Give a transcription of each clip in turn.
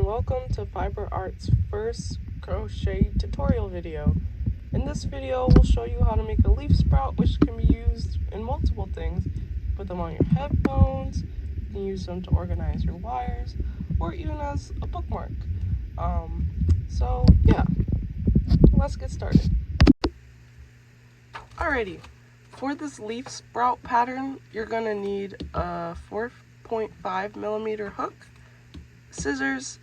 welcome to Fiber Art's first crochet tutorial video. In this video, we'll show you how to make a leaf sprout, which can be used in multiple things. Put them on your headphones, you can use them to organize your wires, or even as a bookmark. So yeah, let's get started. Alrighty, for this leaf sprout pattern, you're gonna need a 4.5 millimeter hook, scissors,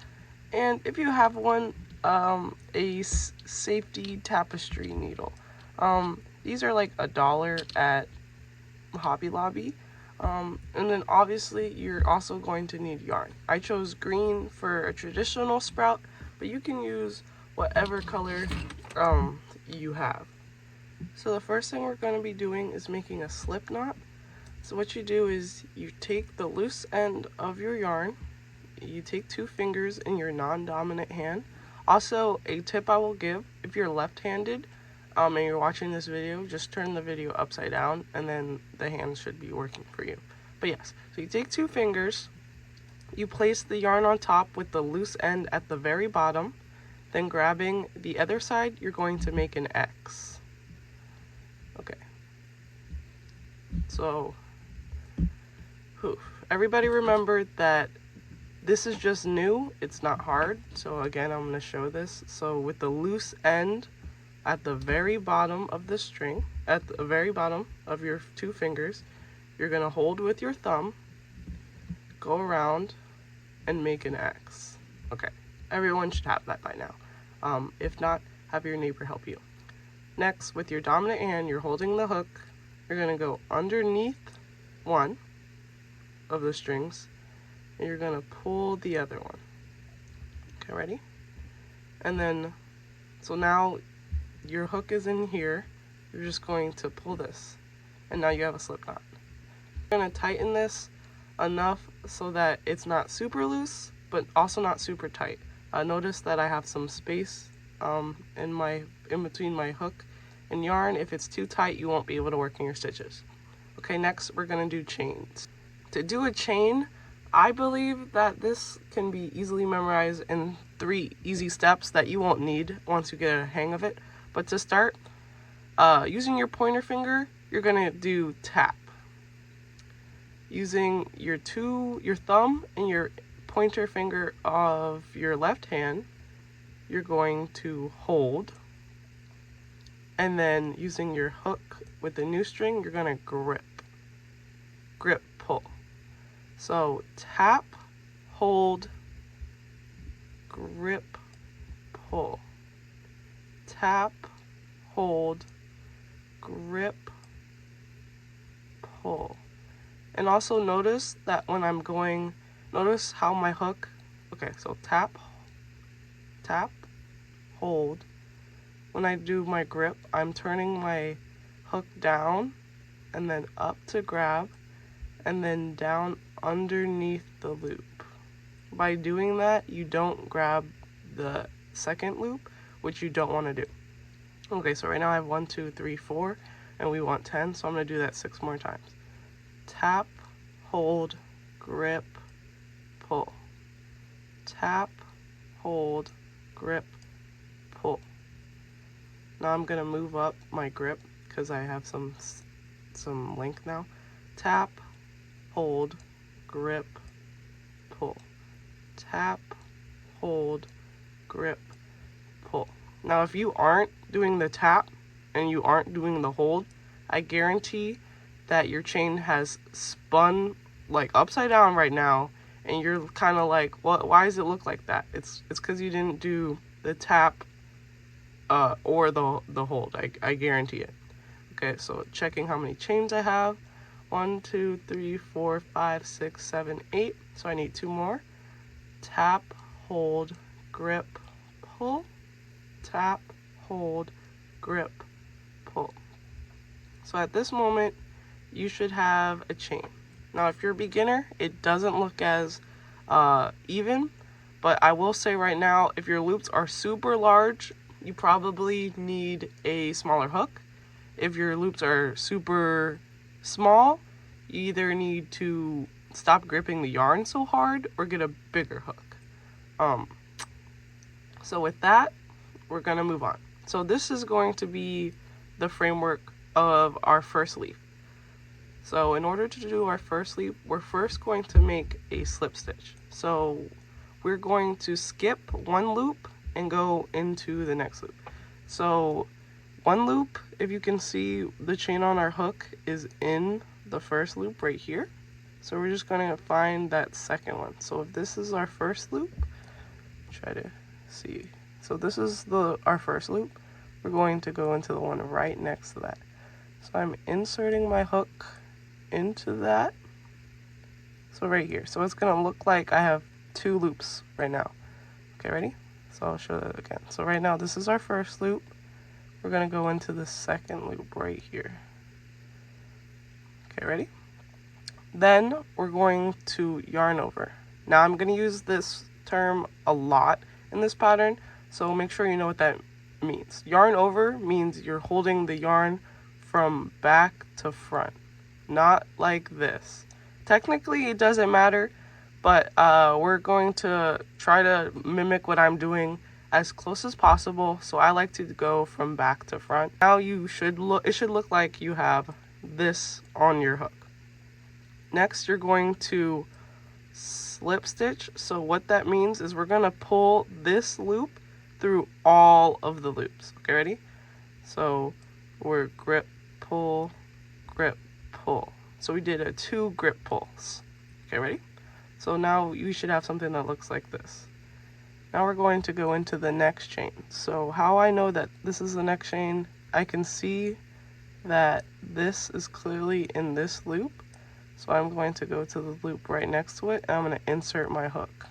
and if you have one, a safety tapestry needle. These are like $1 at Hobby Lobby. And then obviously you're also going to need yarn. I chose green for a traditional sprout, but you can use whatever color you have. So the first thing we're going to be doing is making a slip knot. So what you do is you take the loose end of your yarn, you take 2 fingers in your non-dominant hand. Also, a tip I will give, if you're left-handed and you're watching this video, just turn the video upside down and then the hands should be working for you. But yes, so you take 2 fingers, you place the yarn on top with the loose end at the very bottom, then grabbing the other side, you're going to make an X. Okay. So, everybody remember that this is just new, it's not hard. So again, I'm going to show this. So with the loose end at the very bottom of the string, at the very bottom of your 2 fingers, you're going to hold with your thumb, go around, and make an X. Okay, everyone should have that by now. If not, have your neighbor help you. Next, with your dominant hand, you're holding the hook. You're going to go underneath one of the strings, and you're going to pull the other one. Okay, ready? And then, so now your hook is in here. You're just going to pull this, and now you have a slip knot. You're going to tighten this enough so that it's not super loose, but also not super tight. Notice that I have some space in between my hook and yarn. If it's too tight, you won't be able to work in your stitches. Okay, next we're going to do chains. To do a chain, I believe that this can be easily memorized in 3 easy steps that you won't need once you get a hang of it. But to start, using your pointer finger, you're going to do tap. Using your thumb and your pointer finger of your left hand, you're going to hold. And then using your hook with the new string, you're going to grip, pull. So tap, hold, grip, pull. Tap, hold, grip, pull. And also notice that when I'm going, notice how my hook, okay, so tap, hold. When I do my grip, I'm turning my hook down and then up to grab and then down underneath the loop. By doing that, you don't grab the second loop, which you don't want to do. Okay, so right now I have 1, 2, 3, 4, and we want 10, so I'm going to do that 6 more times. Tap, hold, grip, pull. Tap, hold, grip, pull. Now I'm going to move up my grip because I have some length now. Tap, hold, grip, pull. Tap, hold, grip, pull. Now if you aren't doing the tap and you aren't doing the hold, I guarantee that your chain has spun like upside down right now, and you're kind of like, what? Why does it look like that? It's because you didn't do the tap or the hold. I guarantee it. Okay, so checking how many chains I have. 1, 2, 3, 4, 5, 6, 7, 8. So I need 2 more. Tap, hold, grip, pull. Tap, hold, grip, pull. So at this moment, you should have a chain. Now if you're a beginner, it doesn't look as even, but I will say right now, if your loops are super large, you probably need a smaller hook. If your loops are super small, you either need to stop gripping the yarn so hard or get a bigger hook. So with that, we're gonna move on. So this is going to be the framework of our first leaf. So in order to do our first leaf, we're first going to make a slip stitch. So we're going to skip one loop and go into the next loop. So one loop, if you can see, the chain on our hook is in the first loop right here. So we're just going to find that second one. So if this is our first loop, try to see. So this is our first loop. We're going to go into the one right next to that. So I'm inserting my hook into that. So right here. So it's going to look like I have two loops right now. Okay, ready? So I'll show that again. So right now this is our first loop. We're going to go into the second loop right here. Okay, ready? Then we're going to yarn over. Now I'm going to use this term a lot in this pattern, so make sure you know what that means. Yarn over means you're holding the yarn from back to front, not like this. Technically it doesn't matter, but we're going to try to mimic what I'm doing as close as possible. So I like to go from back to front. Now it should look like you have this on your hook. Next, you're going to slip stitch. So what that means is we're going to pull this loop through all of the loops. Okay, ready? So we're grip, pull, grip, pull. So we did 2 grip pulls. Okay, ready? So now you should have something that looks like this. Now we're going to go into the next chain. So how I know that this is the next chain, I can see that this is clearly in this loop. So I'm going to go to the loop right next to it, and I'm going to insert my hook.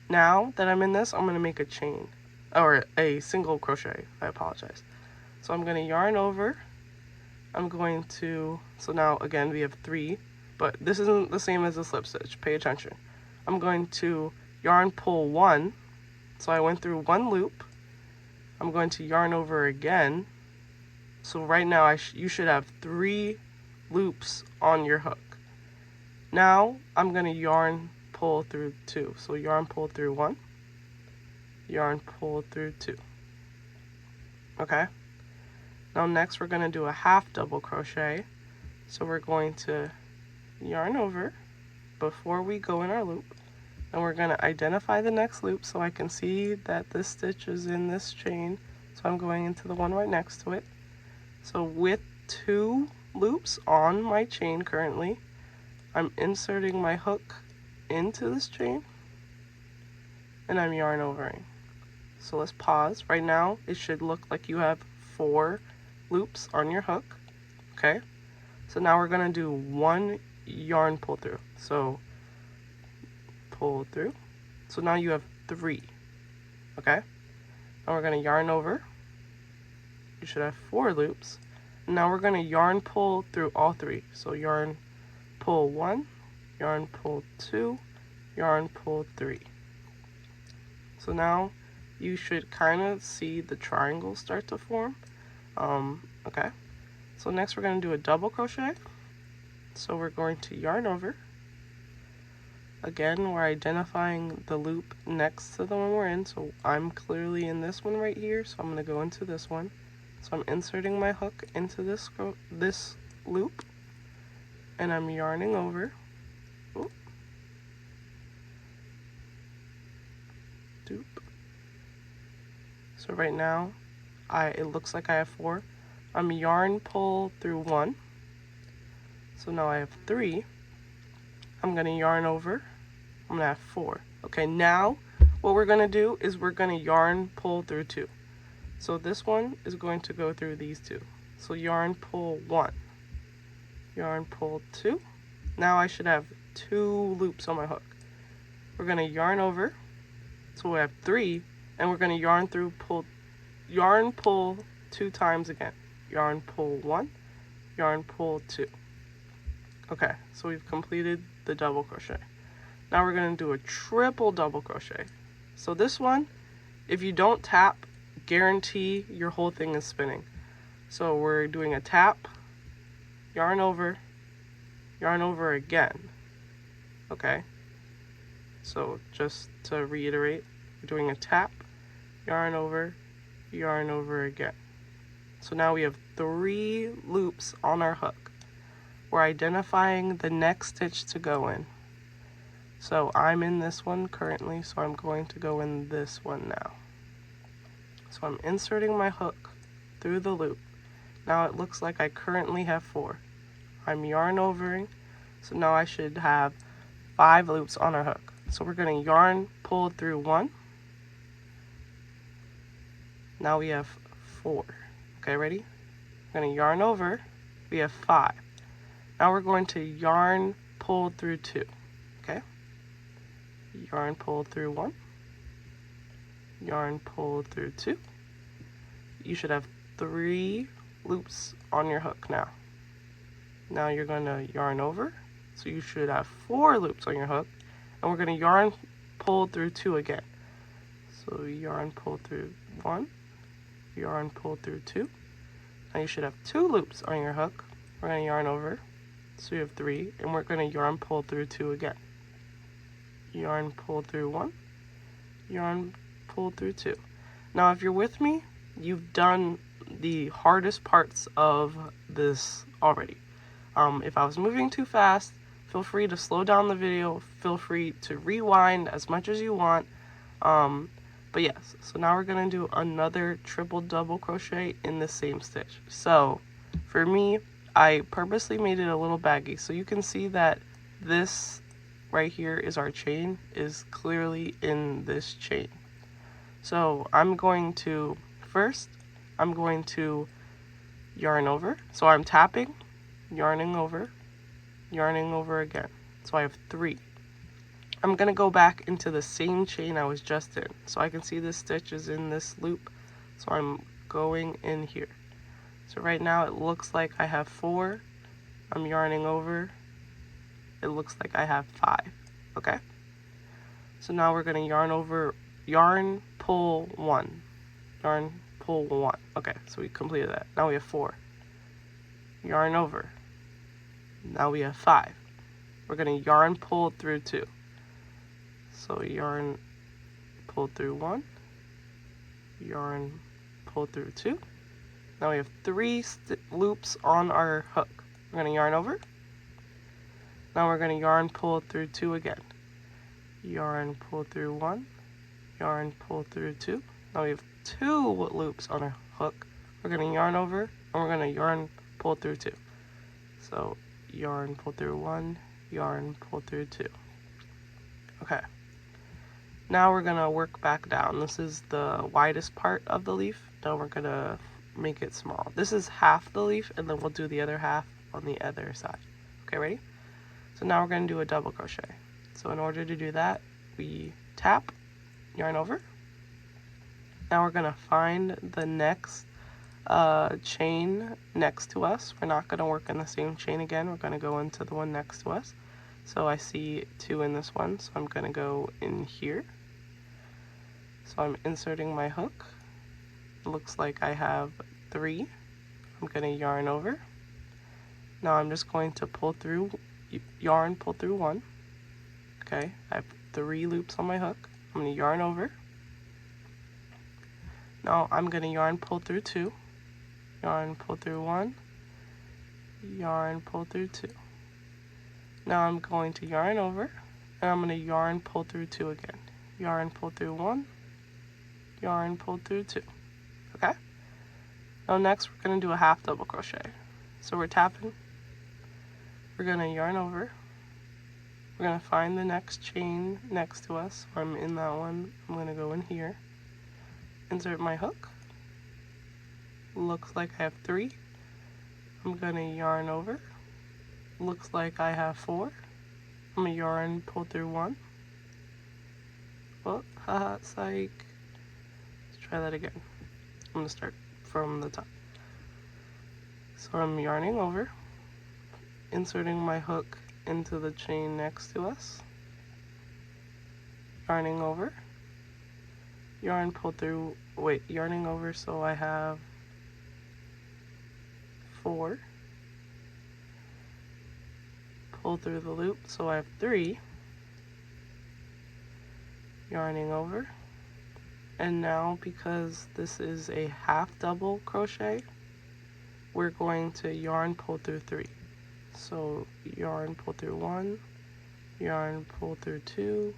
Now that I'm in this, I'm going to make a chain, or a single crochet, I apologize. So I'm going to yarn over, I'm going to, so now again we have 3, but this isn't the same as a slip stitch, pay attention. I'm going to yarn pull 1, so I went through 1 loop, I'm going to yarn over again, so right now you should have 3 loops on your hook. Now I'm going to yarn pull through 2. So yarn pull through 1, yarn pull through 2. Okay. Now next we're going to do a half double crochet. So we're going to yarn over before we go in our loop, and we're going to identify the next loop so I can see that this stitch is in this chain. So I'm going into the one right next to it. So with 2 loops on my chain currently, I'm inserting my hook into this chain and I'm yarn overing. So let's pause. Right now it should look like you have 4 loops on your hook. Okay, so now we're going to do 1 yarn pull through. So pull through. So now you have 3. Okay, now we're going to yarn over. You should have 4 loops. Now we're going to yarn pull through all 3. So yarn pull 1, yarn pull 2, yarn pull 3. So now you should kind of see the triangle start to form. Okay, so next we're going to do a double crochet. So we're going to yarn over. Again, we're identifying the loop next to the one we're in. So I'm clearly in this one right here, so I'm going to go into this one. So I'm inserting my hook into this loop, and I'm yarning over. Oop. Doop. So right now, it looks like I have 4. I'm yarn pull through 1. So now I have 3. I'm going to yarn over. I'm going to have 4. Okay, now what we're going to do is we're going to yarn pull through 2. So this one is going to go through these 2. So yarn pull 1, yarn pull 2. Now I should have 2 loops on my hook. We're going to yarn over. So we have 3, and we're going to yarn pull 2 times again. Yarn pull 1, yarn pull 2. Okay, so we've completed the double crochet. Now we're going to do a triple double crochet. So this one, if you don't tap, guarantee your whole thing is spinning. So we're doing a tap, yarn over again. Okay, so just to reiterate, We're doing a tap, yarn over again. So now we have 3 loops on our hook. We're identifying the next stitch to go in. So I'm in this one currently, so I'm going to go in this one now. So I'm inserting my hook through the loop. Now it looks like I currently have 4. I'm yarn overing, so now I should have 5 loops on our hook. So we're going to yarn pull through 1. Now we have 4. Okay, ready? We're going to yarn over. We have 5. Now we're going to yarn pull through 2. Okay? Yarn pull through 1. Yarn pull through 2. You should have 3 loops on your hook now. Now you're going to yarn over. So you should have 4 loops on your hook. And we're going to yarn pull through 2 again. So yarn pull through 1. Yarn pull through 2. Now you should have 2 loops on your hook. We're going to yarn over. So you have 3. And we're going to yarn pull through 2 again. Yarn pull through 1. Yarn pull through 2. Now if you're with me, you've done the hardest parts of this already. If I was moving too fast, feel free to slow down the video, feel free to rewind as much as you want. But yes, so now we're going to do another triple double crochet in the same stitch. So for me, I purposely made it a little baggy, so you can see that this right here is our chain, is clearly in this chain. So I'm going to, first, I'm going to yarn over. So I'm tapping, yarning over again. So I have 3. I'm going to go back into the same chain I was just in. So I can see this stitch is in this loop. So I'm going in here. So right now it looks like I have 4. I'm yarning over. It looks like I have 5. Okay? So now we're going to yarn over, yarn, pull 1. Yarn, pull 1. Okay, so we completed that. Now we have 4. Yarn over. Now we have 5. We're going to yarn pull through 2. So yarn pull through 1. Yarn pull through 2. Now we have 3 loops on our hook. We're going to yarn over. Now we're going to yarn pull through 2 again. Yarn pull through 1. Yarn pull through 2. Now we have 2 loops on our hook. We're going to yarn over, and we're going to yarn pull through 2. So yarn pull through 1, yarn pull through 2. Okay. Now we're going to work back down. This is the widest part of the leaf. Now we're going to make it small. This is half the leaf, and then we'll do the other half on the other side. Okay, ready? So now we're going to do a double crochet. So in order to do that, we tap, yarn over. Now we're going to find the next chain next to us. We're not going to work in the same chain again. We're going to go into the one next to us. So I see 2 in this one, so I'm going to go in here. So I'm inserting my hook. It looks like I have 3. I'm going to yarn over. Now I'm just going to pull through, yarn, pull through 1. Okay, I have 3 loops on my hook. I'm going to yarn over. Now I'm going to yarn, pull through 2. Yarn, pull through 1. Yarn, pull through 2. Now I'm going to yarn over, and I'm going to yarn, pull through 2 again. Yarn, pull through 1. Yarn, pull through 2. Okay? Now next we're going to do a half double crochet. So we're tapping. We're going to yarn over. We're going to find the next chain next to us. So I'm in that one. I'm going to go in here. Insert my hook. Looks like I have 3. I'm going to yarn over. Looks like I have 4. I'm going to yarn, pull through 1. Oh, haha, psych. Let's try that again. I'm going to start from the top. So I'm yarning over, inserting my hook into the chain next to us, yarning over, yarn, pull through, wait, yarning over, so I have 4, pull through the loop, so I have 3, yarning over, And now, because this is a half double crochet, we're going to yarn pull through 3. So yarn pull through 1, yarn pull through 2,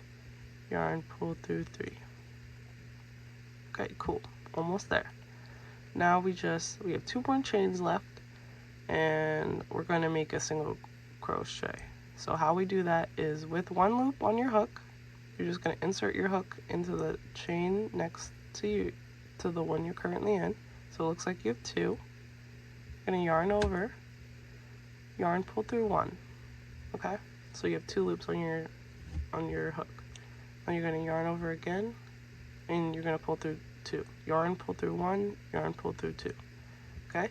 yarn pull through 3. Okay, cool, almost there. Now we have 2 more chains left, and we're going to make a single crochet. So how we do that is with 1 loop on your hook, you're just going to insert your hook into the chain next to you, to the one you're currently in. So it looks like you have 2. You're going to yarn over, yarn pull through 1. Okay, so you have 2 loops on your hook. Now you're going to yarn over again, and you're going to pull through 2. Yarn pull through 1, yarn pull through 2. Okay,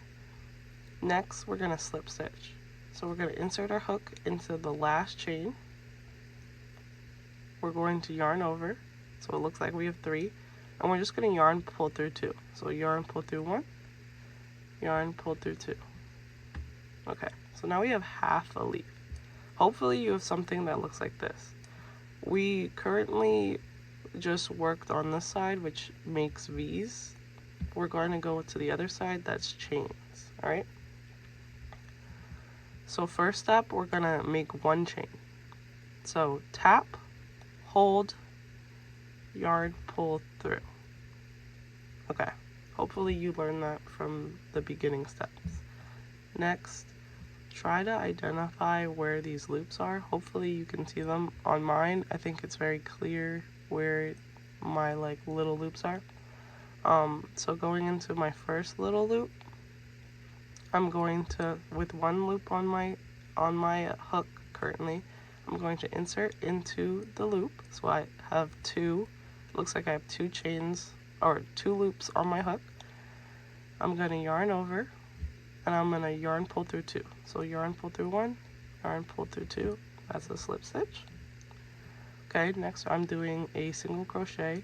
next we're going to slip stitch. So we're going to insert our hook into the last chain. We're going to yarn over, so it looks like we have 3, and we're just going to yarn pull through 2. So yarn pull through 1, yarn pull through 2. Okay, so now we have half a leaf. Hopefully you have something that looks like this. We currently just worked on this side, which makes V's. We're going to go to the other side, that's chains. All right, so first step, we're going to make 1 chain. So tap, hold, yarn pull through. Okay, hopefully you learned that from the beginning steps. Next, try to identify where these loops are. Hopefully you can see them. On mine, I think it's very clear where my little loops are. So going into my first little loop, I'm going to, with 1 loop on my hook currently, I'm going to insert into the loop. So I have 2, looks like I have 2 chains, or 2 loops on my hook. I'm going to yarn over, and I'm going to yarn pull through 2. So yarn pull through 1, yarn pull through 2, that's a slip stitch. Okay, next I'm doing a single crochet.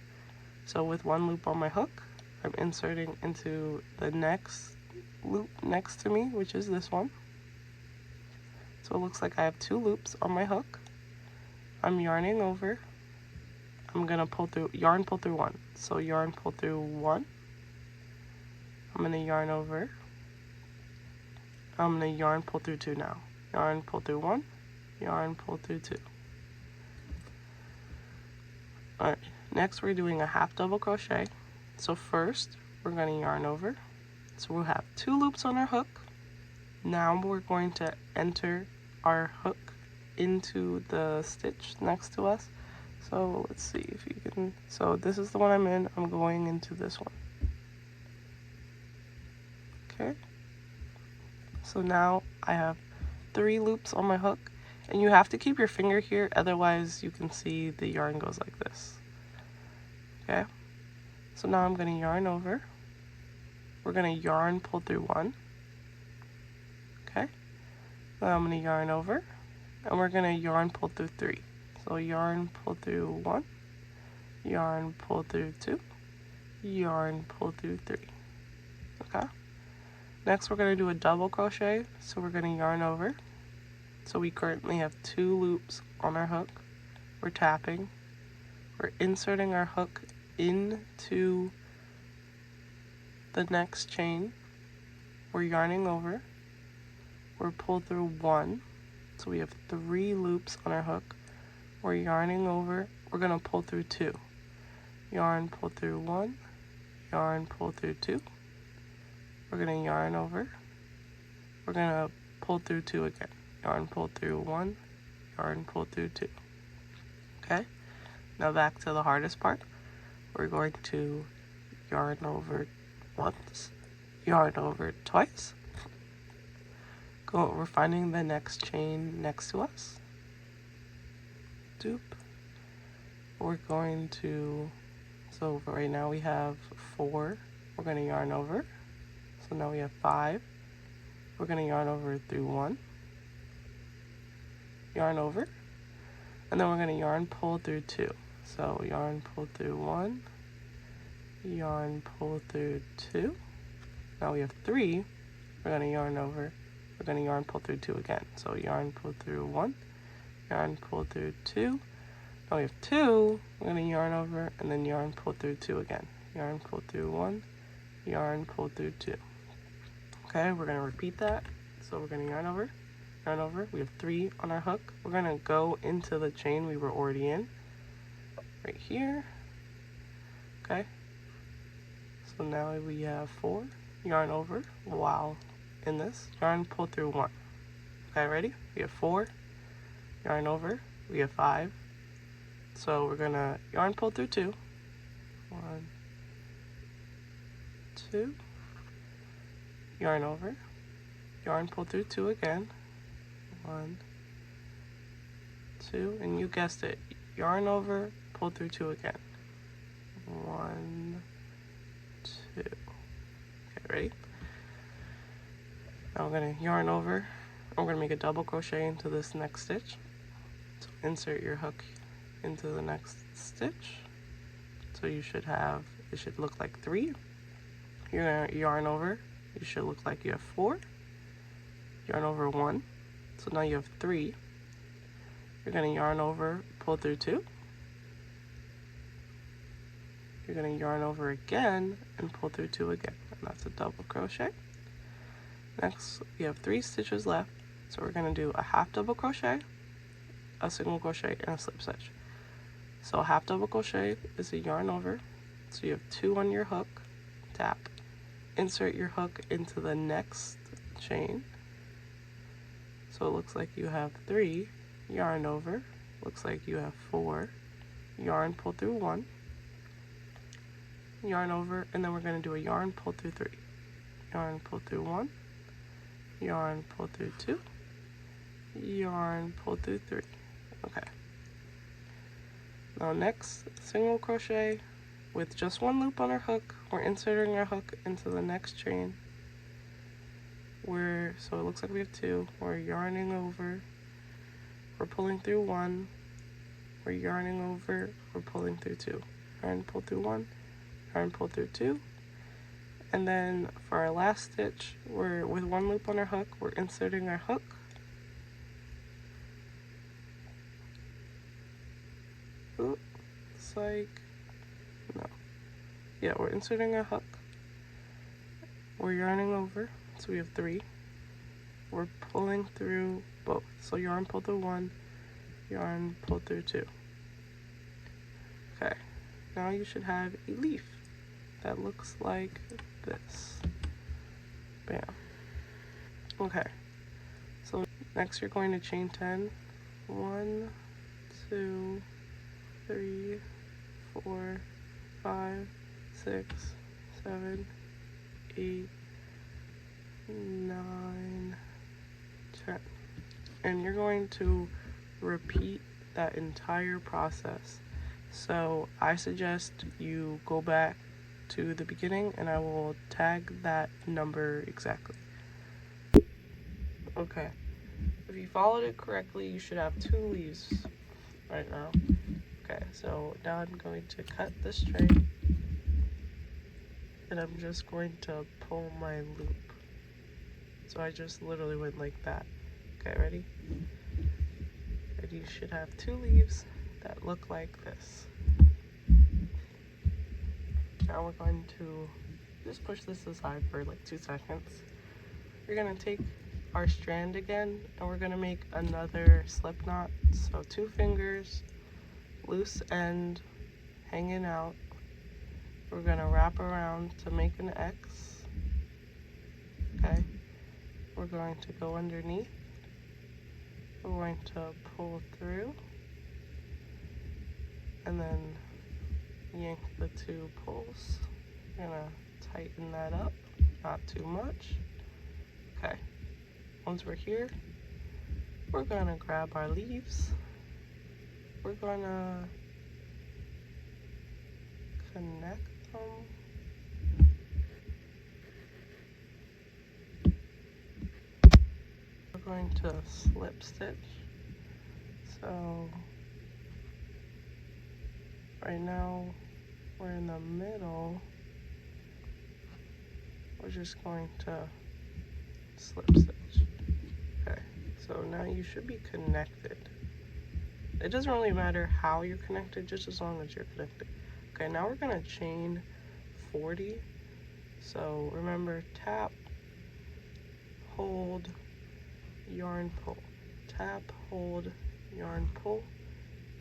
So with 1 loop on my hook, I'm inserting into the next loop next to me, which is this one. So it looks like I have 2 loops on my hook. I'm yarning over. I'm gonna yarn pull through 1. So yarn pull through 1. I'm gonna yarn over. I'm gonna yarn pull through 2 now. Yarn pull through 1, yarn pull through 2. Alright, next we're doing a half double crochet. So first, we're gonna yarn over. So we'll have 2 loops on our hook. Now we're going to enter our hook into the stitch next to us. So let's see if you can, so this is the one I'm in, I'm going into this one. Okay, so now I have 3 loops on my hook, and you have to keep your finger here, otherwise you can see the yarn goes like this. Okay, so now I'm going to yarn over. We're going to yarn pull through 1. Okay, then I'm going to yarn over, and we're going to yarn pull through 3. So yarn pull through 1, yarn pull through 2, yarn pull through 3. Okay, next we're going to do a double crochet. So we're going to yarn over. So we currently have 2 loops on our hook. We're tapping, we're inserting our hook into the next chain, we're yarning over, we're pull through 1, so we have 3 loops on our hook, we're yarning over, we're going to pull through 2, yarn pull through 1, yarn pull through 2, we're going to yarn over, we're going to pull through 2 again, yarn pull through 1, yarn pull through 2. Okay, now back to the hardest part. We're going to yarn over once, yarn over twice. We're finding the next chain next to us. Doop. We're going to, so right now we have 4. We're going to yarn over. So now we have 5. We're going to yarn over through 1. Yarn over. And then we're going to yarn pull through 2. So yarn pull through 1. Yarn pull through 2. Now we have 3. We're going to yarn over. We're going to yarn pull through 2 again. So yarn pull through 1, yarn pull through 2. Now we have 2. We're going to yarn over and then yarn pull through 2 again. yarn, pull through 1, yarn, pull through 2. Okay, we're gonna repeat that. So we're gonna yarn over, we have 3 on our hook. We're gonna go into the chain we were already in, right here. Okay, so now we have 4, yarn over while in this, yarn, pull through 1. Okay, ready? We have 4, yarn over, we have 5. So we're gonna yarn, pull through 2, 1, 2, yarn over, yarn, pull through 2 again, 1, 2, and you guessed it, yarn over, pull through 2 again, 1, 2. Okay, ready? Now we're gonna yarn over, and we're gonna make a double crochet into this next stitch. So insert your hook into the next stitch. So you should have, it should look like 3. You're gonna yarn over, you should look like you have 4. Yarn over 1, so now you have 3. You're gonna yarn over, pull through 2. You're gonna yarn over again and pull through 2 again, and that's a double crochet. Next, we have 3 stitches left, so we're gonna do a half double crochet, a single crochet, and a slip stitch. So a half double crochet is a yarn over, so you have 2 on your hook, tap, insert your hook into the next chain. So it looks like you have 3, yarn over, looks like you have 4, yarn, pull through 1, yarn over, and then we're going to do a yarn, pull through 3, yarn, pull through 1, yarn, pull through 2, yarn, pull through 3. Okay. Now next, single crochet with just 1 loop on our hook. We're inserting our hook into the next chain. So it looks like we have 2. We're yarning over, we're pulling through 1, we're yarning over, we're pulling through 2. Yarn, pull through 1, yarn, pull through 2. And then for our last stitch, we're with 1 loop on our hook, we're inserting our hook. Looks like, no. Yeah, we're inserting our hook. We're yarning over, so we have 3. We're pulling through both. So yarn, pull through 1, yarn, pull through 2. Okay, now you should have a leaf that looks like this. Bam. Okay, so next you're going to chain 10. 1, 2, 3, 4, 5, 6, 7, 8, 9, 10. And you're going to repeat that entire process. So I suggest you go back to the beginning and I will tag that number exactly. Okay, if you followed it correctly, you should have 2 leaves right now. Okay, so now I'm going to cut the string and I'm just going to pull my loop. So I just literally went like that. Okay, ready? And you should have 2 leaves that look like this. Now we're going to just push this aside for like 2 seconds. We're gonna take our strand again and we're gonna make another slip knot. So 2 fingers, loose end hanging out. We're gonna wrap around to make an X. Okay, we're going to go underneath. We're going to pull through and then yank the 2 pulls. We're gonna tighten that up, not too much. Okay, once we're here, we're gonna grab our leaves. We're gonna connect them. We're going to slip stitch. So right now we're in the middle. We're just going to slip stitch. Okay, so now you should be connected. It doesn't really matter how you're connected, just as long as you're connected. Okay, now we're gonna chain 40. So remember, tap, hold, yarn, pull, tap, hold, yarn, pull,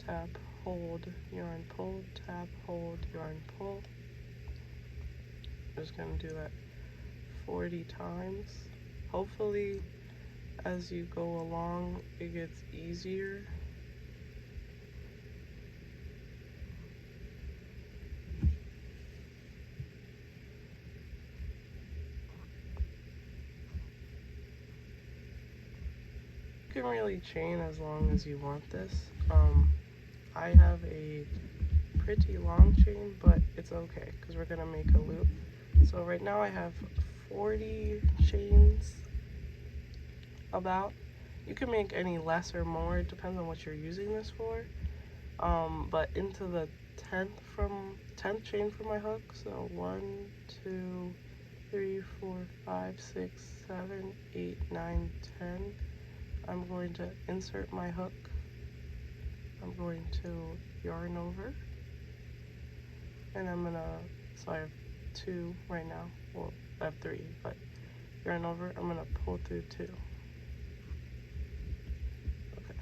tap, hold, yarn, pull, tap, hold, yarn, pull. I'm just going to do that 40 times. Hopefully, as you go along, it gets easier. You can really chain as long as you want this. I have a pretty long chain, but it's okay because we're gonna make a loop. So right now I have 40 chains about. You can make any less or more, it depends on what you're using this for. But into the 10th chain for my hook. So 1, 2, 3, 4, 5, 6, 7, 8, 9, 10. I'm going to insert my hook. I'm going to yarn over, and I'm gonna, so I have 2 right now, well I have 3, but yarn over, I'm gonna pull through 2. Okay.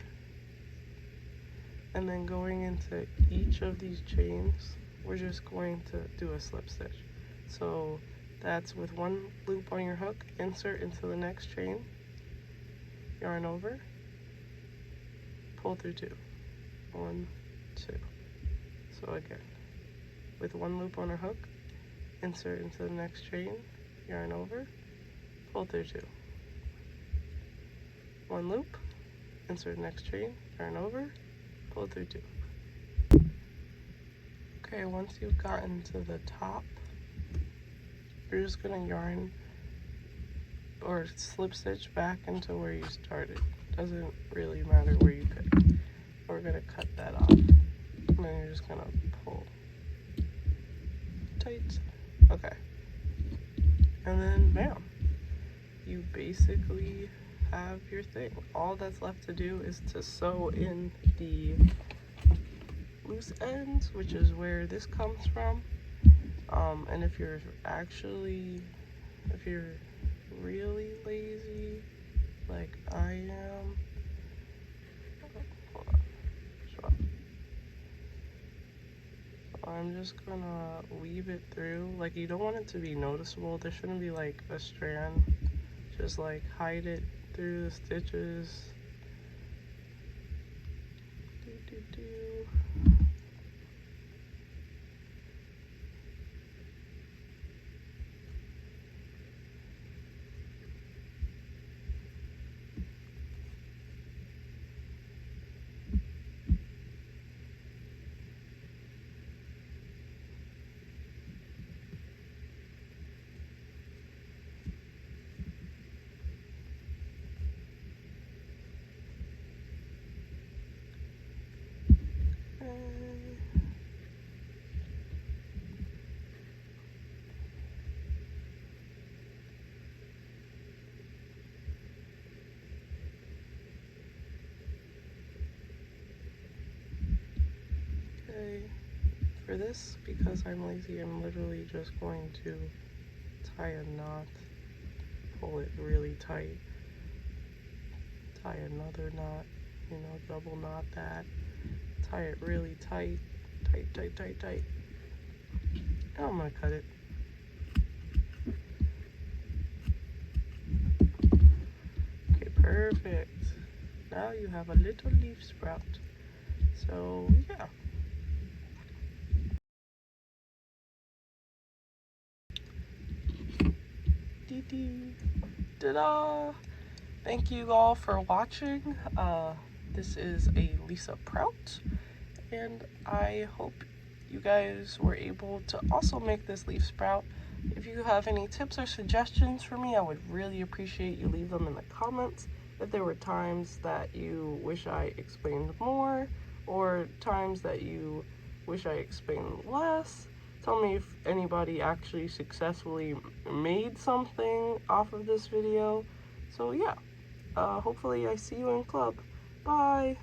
And then going into each of these chains, we're just going to do a slip stitch. So that's with 1 loop on your hook, insert into the next chain, yarn over, pull through 2. 1, 2. So again, with 1 loop on our hook, insert into the next chain, yarn over, pull through 2. 1 loop, insert next chain, yarn over, pull through 2. Okay, once you've gotten to the top, you're just gonna yarn or slip stitch back into where you started. Doesn't really matter where you pick. We're gonna cut that off. And then you're just gonna pull tight. Okay. And then bam. You basically have your thing. All that's left to do is to sew in the loose ends, which is where this comes from. And if you're really lazy, like I am, hold on, I'm just gonna weave it through. Like, you don't want it to be noticeable. There shouldn't be like a strand. Just like hide it through the stitches. Okay, for this, because I'm lazy, I'm literally just going to tie a knot, pull it really tight, tie another knot, you know, double knot that, tie it really tight, tight. And I'm gonna cut it. Okay, perfect. Now you have a little leaf sprout. So yeah. Ta-da! Thank you all for watching. This is a Lisa Prout, and I hope you guys were able to also make this leaf sprout. If you have any tips or suggestions for me, I would really appreciate you leave them in the comments. If there were times that you wish I explained more, or times that you wish I explained less, tell me if anybody actually successfully made something off of this video. So yeah, hopefully I see you in club. Bye!